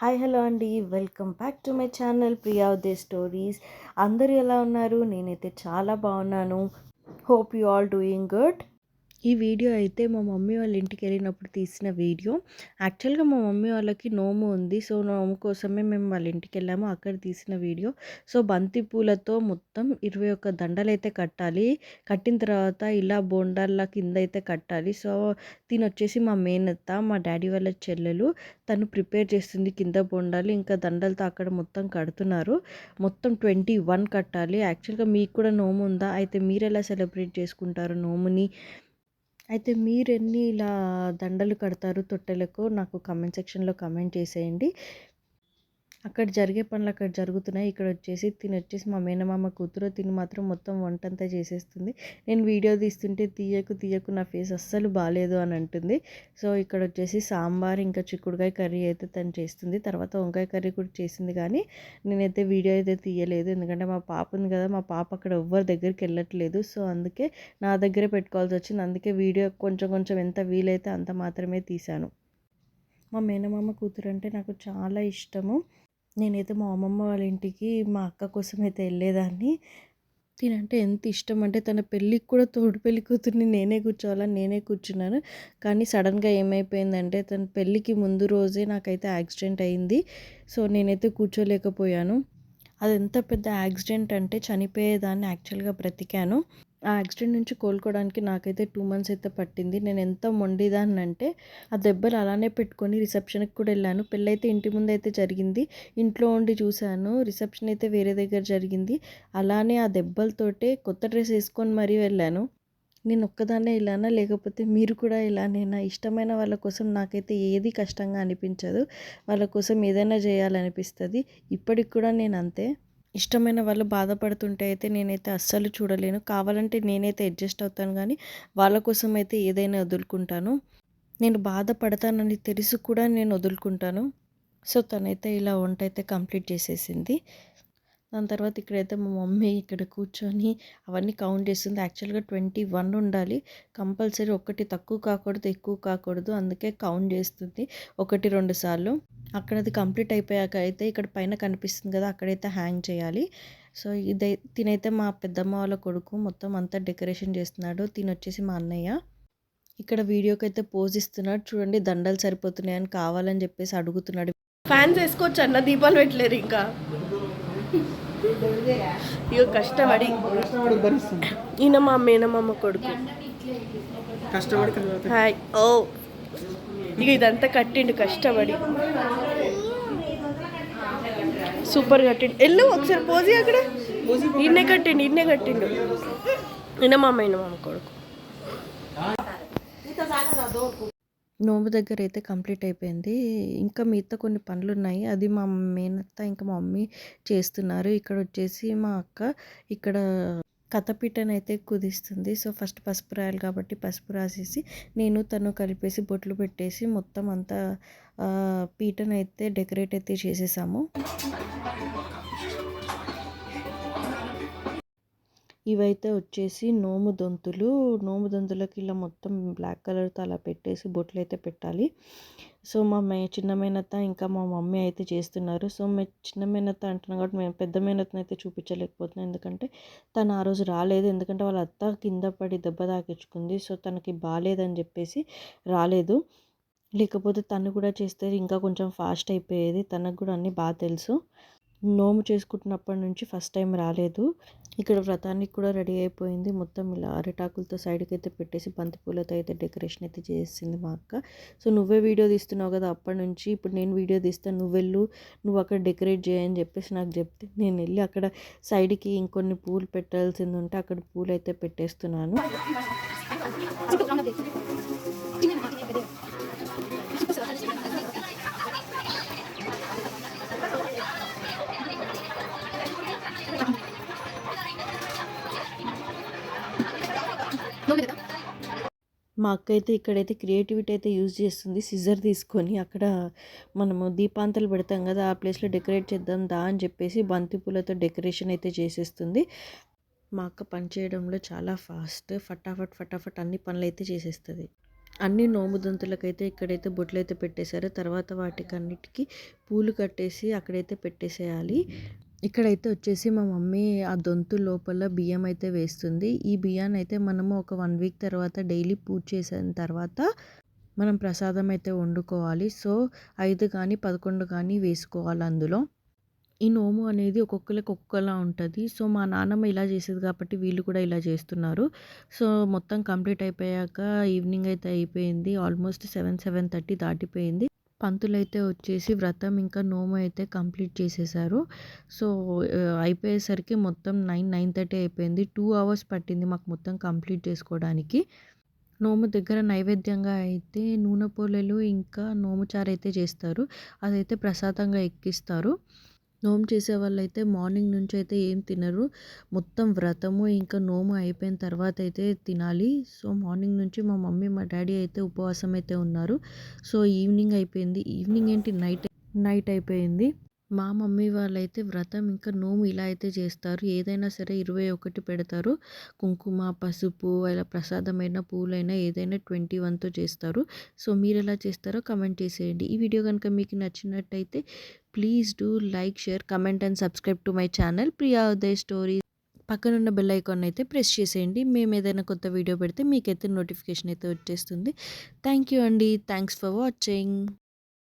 Hi hello అండి, welcome back to my channel Priya Uday stories. అందరూ ఎలా ఉన్నారు? నేనైతే చాలా బాగున్నాను. Hope you all doing good. ఈ వీడియో అయితే మా మమ్మీ వాళ్ళ ఇంటికి వెళ్ళినప్పుడు తీసిన వీడియో. యాక్చువల్గా మా మమ్మీ వాళ్ళకి నోము ఉంది, సో నోము కోసమే మేము వాళ్ళ ఇంటికి వెళ్ళాము. అక్కడ తీసిన వీడియో. సో బంతి పూలతో మొత్తం 21 దండలు అయితే కట్టాలి. కట్టిన తర్వాత ఇలా బోండాల కింద అయితే కట్టాలి. సో వచ్చేసి మా మేనత్త, మా డాడీ వాళ్ళ చెల్లెలు. తను ప్రిపేర్ చేస్తుంది కింద బోండాలు, ఇంకా దండలతో అక్కడ మొత్తం కడుతున్నారు. మొత్తం 21 కట్టాలి. యాక్చువల్గా మీకు కూడా నోము ఉందా? అయితే మీరు ఎలా సెలబ్రేట్ చేసుకుంటారు నోముని? అయితే మీరెన్ని ఇలా దండలు కడతారు తొట్టెలకు? నాకు కామెంట్ సెక్షన్లో కామెంట్ చేసేయండి. అక్కడ జరిగే పనులు అక్కడ జరుగుతున్నాయి. ఇక్కడ వచ్చేసి మా మేనమామ కూతురు. తిని మాత్రం మొత్తం వంటంతా చేసేస్తుంది. నేను వీడియో తీస్తుంటే తీయకు నా ఫేస్ అస్సలు బాగాలేదు అని అంటుంది. సో ఇక్కడ వచ్చేసి సాంబార్ ఇంకా చిక్కుడుకాయ కర్రీ అయితే తను చేస్తుంది. తర్వాత వంకాయ కర్రీ కూడా చేసింది, కానీ నేనైతే వీడియో అయితే తీయలేదు. ఎందుకంటే మా పాప ఉంది కదా, మా పాప అక్కడ ఎవ్వరి దగ్గరికి వెళ్ళట్లేదు. సో అందుకే నా దగ్గరే పెట్టుకోవాల్సి వచ్చింది. అందుకే వీడియో కొంచెం ఎంత వీలైతే అంత మాత్రమే తీశాను. మా మేనమామ కూతురు అంటే నాకు చాలా ఇష్టము. నేనైతే మా అమ్మమ్మ వాళ్ళ ఇంటికి మా అక్క కోసం అయితే వెళ్ళేదాన్ని. తినంటే ఎంత ఇష్టం అంటే తన పెళ్ళికి కూడా తోడు పెళ్లి కూతుర్ని నేనే కూర్చోవాలని నేనే కూర్చున్నాను. కానీ సడన్గా ఏమైపోయిందంటే తన పెళ్ళికి ముందు రోజే నాకైతే యాక్సిడెంట్ అయింది. సో నేనైతే కూర్చోలేకపోయాను. అది ఎంత పెద్ద యాక్సిడెంట్ అంటే చనిపోయేదాన్ని, యాక్చువల్గా బ్రతికాను. ఆ యాక్సిడెంట్ నుంచి కోలుకోవడానికి నాకైతే 2 మంత్స్ అయితే పట్టింది. నేను ఎంత మొండిదాన్ని అంటే ఆ దెబ్బలు అలానే పెట్టుకొని రిసెప్షన్కి కూడా వెళ్ళాను. పెళ్ళైతే ఇంటి ముందు అయితే జరిగింది, ఇంట్లో ఉండి చూశాను. రిసెప్షన్ అయితే వేరే దగ్గర జరిగింది. అలానే ఆ దెబ్బలతోటే కొత్త డ్రెస్ వేసుకొని మరీ వెళ్ళాను. నేను ఒక్కదాన్నే ఇలానా, లేకపోతే మీరు కూడా ఇలానేనా? ఇష్టమైన వాళ్ళ కోసం నాకైతే ఏది కష్టంగా అనిపించదు. వాళ్ళ కోసం ఏదైనా చేయాలనిపిస్తుంది. ఇప్పటికి కూడా నేను అంతే. ఇష్టమైన వాళ్ళు బాధపడుతుంటే అయితే నేనైతే అస్సలు చూడలేను. కావాలంటే నేనైతే అడ్జస్ట్ అవుతాను, కానీ వాళ్ళ కోసం అయితే ఏదైనా వదులుకుంటాను. నేను బాధపడతానని తెలుసు కూడా నేను వదులుకుంటాను. సో తనైతే ఇలా వంట అయితే కంప్లీట్ చేసేసింది. దాని తర్వాత ఇక్కడైతే మా మమ్మీ ఇక్కడ కూర్చొని అవన్నీ కౌంట్ చేస్తుంది. యాక్చువల్గా 21 ఉండాలి కంపల్సరీ. ఒకటి తక్కువ కాకూడదు, ఎక్కువ కాకూడదు. అందుకే కౌంట్ చేస్తుంది 1-2 సార్లు. అక్కడ అది కంప్లీట్ అయిపోయాక అయితే ఇక్కడ పైన కనిపిస్తుంది కదా, అక్కడైతే హ్యాంగ్ చేయాలి. సో తినైతే మా పెద్దమ్మ వాళ్ళ కొడుకు మొత్తం అంతా డెకరేషన్ చేస్తున్నాడు. వచ్చేసి మా అన్నయ్య. ఇక్కడ వీడియోకి అయితే పోజ్ ఇస్తున్నాడు. చూడండి, దండలు సరిపోతున్నాయని కావాలని చెప్పేసి అడుగుతున్నాడు. ఫ్యాన్స్ వేసుకోవచ్చు అన్న, దీపాలు పెట్టలేరు ఇంకా. ఇక కష్టపడి ఈయన మా మేనమామ కొడుకు హాయ్. ఓ ఇక ఇదంతా కట్టిండు కష్టపడి, సూపర్ కట్టిండు. ఎల్లు ఒకసారి పోజి, అక్కడ ఇన్నే కట్టిండు ఈయన మా మేనమామ కొడుకు. నోము దగ్గర అయితే కంప్లీట్ అయిపోయింది. ఇంకా మిగతా కొన్ని పనులు ఉన్నాయి. అది మా మేనత్త ఇంకా మా మమ్మీ చేస్తున్నారు. ఇక్కడ వచ్చేసి మా అక్క ఇక్కడ కథపీటను అయితే కుదిస్తుంది. సో ఫస్ట్ పసుపు రాయాలి కాబట్టి పసుపు రాసేసి నేను తను కలిపేసి బొట్లు పెట్టేసి మొత్తం అంతా పీటను అయితే డెకరేట్ అయితే చేసేసాము. ఇవైతే వచ్చేసి నోము దొంతులకి ఇలా మొత్తం బ్లాక్ కలర్తో అలా పెట్టేసి బొట్లు అయితే పెట్టాలి. సో మా చిన్న మేనత్త ఇంకా మా మమ్మీ అయితే చేస్తున్నారు. సో చిన్న మేనత్త అంటున్నాను కాబట్టి మేము పెద్ద మేనత్తను అయితే చూపించలేకపోతున్నాం, ఎందుకంటే తను ఆ రోజు రాలేదు. ఎందుకంటే వాళ్ళ అత్త కింద పడి దెబ్బ తాకించుకుంది. సో తనకి బాగాలేదని చెప్పేసి రాలేదు. లేకపోతే తను కూడా చేస్తే ఇంకా కొంచెం ఫాస్ట్ అయిపోయేది. తనకు కూడా అన్నీ బాగా తెలుసు. నోము చేసుకుంటున్నప్పటి నుంచి ఫస్ట్ టైం రాలేదు. ఇక్కడ వ్రతానికి కూడా రెడీ అయిపోయింది. మొత్తం ఇలా అరిటాకులతో సైడ్కి అయితే పెట్టేసి బంతిపూలతో అయితే డెకరేషన్ అయితే చేసింది మా అక్క. సో నువ్వే వీడియో తీస్తున్నావు కదా అప్పటి నుంచి, ఇప్పుడు నేను వీడియో తీస్తాను, నువ్వు అక్కడ డెకరేట్ చేయని చెప్పేసి నాకు చెప్తే నేను వెళ్ళి అక్కడ సైడ్కి ఇంకొన్ని పూలు పెట్టాల్సింది ఉంటే అక్కడ పూలు అయితే పెట్టేస్తున్నాను. మా అక్క అయితే ఇక్కడైతే క్రియేటివిటీ అయితే యూజ్ చేస్తుంది. సిజర్ తీసుకొని అక్కడ మనము దీపాంతలు పెడతాం కదా, ఆ ప్లేస్లో డెకరేట్ చేద్దాం దా అని చెప్పేసి బంతిపూలతో డెకరేషన్ అయితే చేసేస్తుంది. మా అక్క పని చేయడంలో చాలా ఫాస్ట్, ఫటాఫట్ అన్ని పనులు అయితే చేసేస్తుంది. అన్ని నోము దంతులకైతే ఇక్కడైతే బొట్లయితే పెట్టేశారు. తర్వాత వాటికన్నిటికి పూలు కట్టేసి అక్కడైతే పెట్టేసేయాలి. ఇక్కడైతే వచ్చేసి మా మమ్మీ ఆ దొంతు లోపల బియ్యం అయితే వేస్తుంది. ఈ బియ్యాన్ని అయితే మనము ఒక 1 వీక్ తర్వాత డైలీ పూజ చేసిన తర్వాత మనం ప్రసాదం అయితే వండుకోవాలి. సో 5 కానీ 11 కానీ వేసుకోవాలి అందులో. ఈ నోము అనేది ఒక్కొక్కళ్ళకి ఒక్కొక్కలా ఉంటది. సో మా నాన్నమ్మ ఇలా చేసేది కాబట్టి వీళ్ళు కూడా ఇలా చేస్తున్నారు. సో మొత్తం కంప్లీట్ అయిపోయాక ఈవినింగ్ అయితే అయిపోయింది. ఆల్మోస్ట్ 7, 7:30 దాటిపోయింది. పంతులైతే వచ్చేసి వ్రతం ఇంకా నోము అయితే కంప్లీట్ చేసేసారు. సో అయిపోయేసరికి మొత్తం 9, 9:30 అయిపోయింది. 2 అవర్స్ పట్టింది మాకు మొత్తం కంప్లీట్ చేసుకోవడానికి. నోము దగ్గర నైవేద్యంగా అయితే నూనె పోలెలు ఇంకా నోము చారు అయితే చేస్తారు. అదైతే ప్రసాదంగా ఎక్కిస్తారు. నోము చేసేవాళ్ళైతే మార్నింగ్ నుంచి అయితే ఏం తినరు. మొత్తం వ్రతము ఇంకా నోము అయిపోయిన తర్వాత అయితే తినాలి. సో మార్నింగ్ నుంచి మా మమ్మీ మా డాడీ అయితే ఉపవాసం అయితే ఉన్నారు. సో ఈవినింగ్ అయిపోయింది. ఈవినింగ్ ఏంటి నైట్ అయిపోయింది. మా మమ్మీ వాళ్ళైతే వ్రతం ఇంకా నోము ఇలా అయితే చేస్తారు. ఏదైనా సరే 21 పెడతారు. కుంకుమ, పసుపు ఇలా ప్రసాదమైన పూలైనా ఏదైనా 21తో చేస్తారు. సో మీరెలా చేస్తారో కమెంట్ చేసేయండి. ఈ వీడియో కనుక మీకు నచ్చినట్టయితే please do like, share, comment and subscribe to my channel Priya Uday stories. పక్కనున్న బెల్ ఐకాన్ అయితే ప్రెస్ చేసేయండి. మేము ఏదైనా కొత్త వీడియో పెడితే మీకైతే నోటిఫికేషన్ అయితే వచ్చేస్తుంది. థ్యాంక్ యూ అండి. Thanks for watching.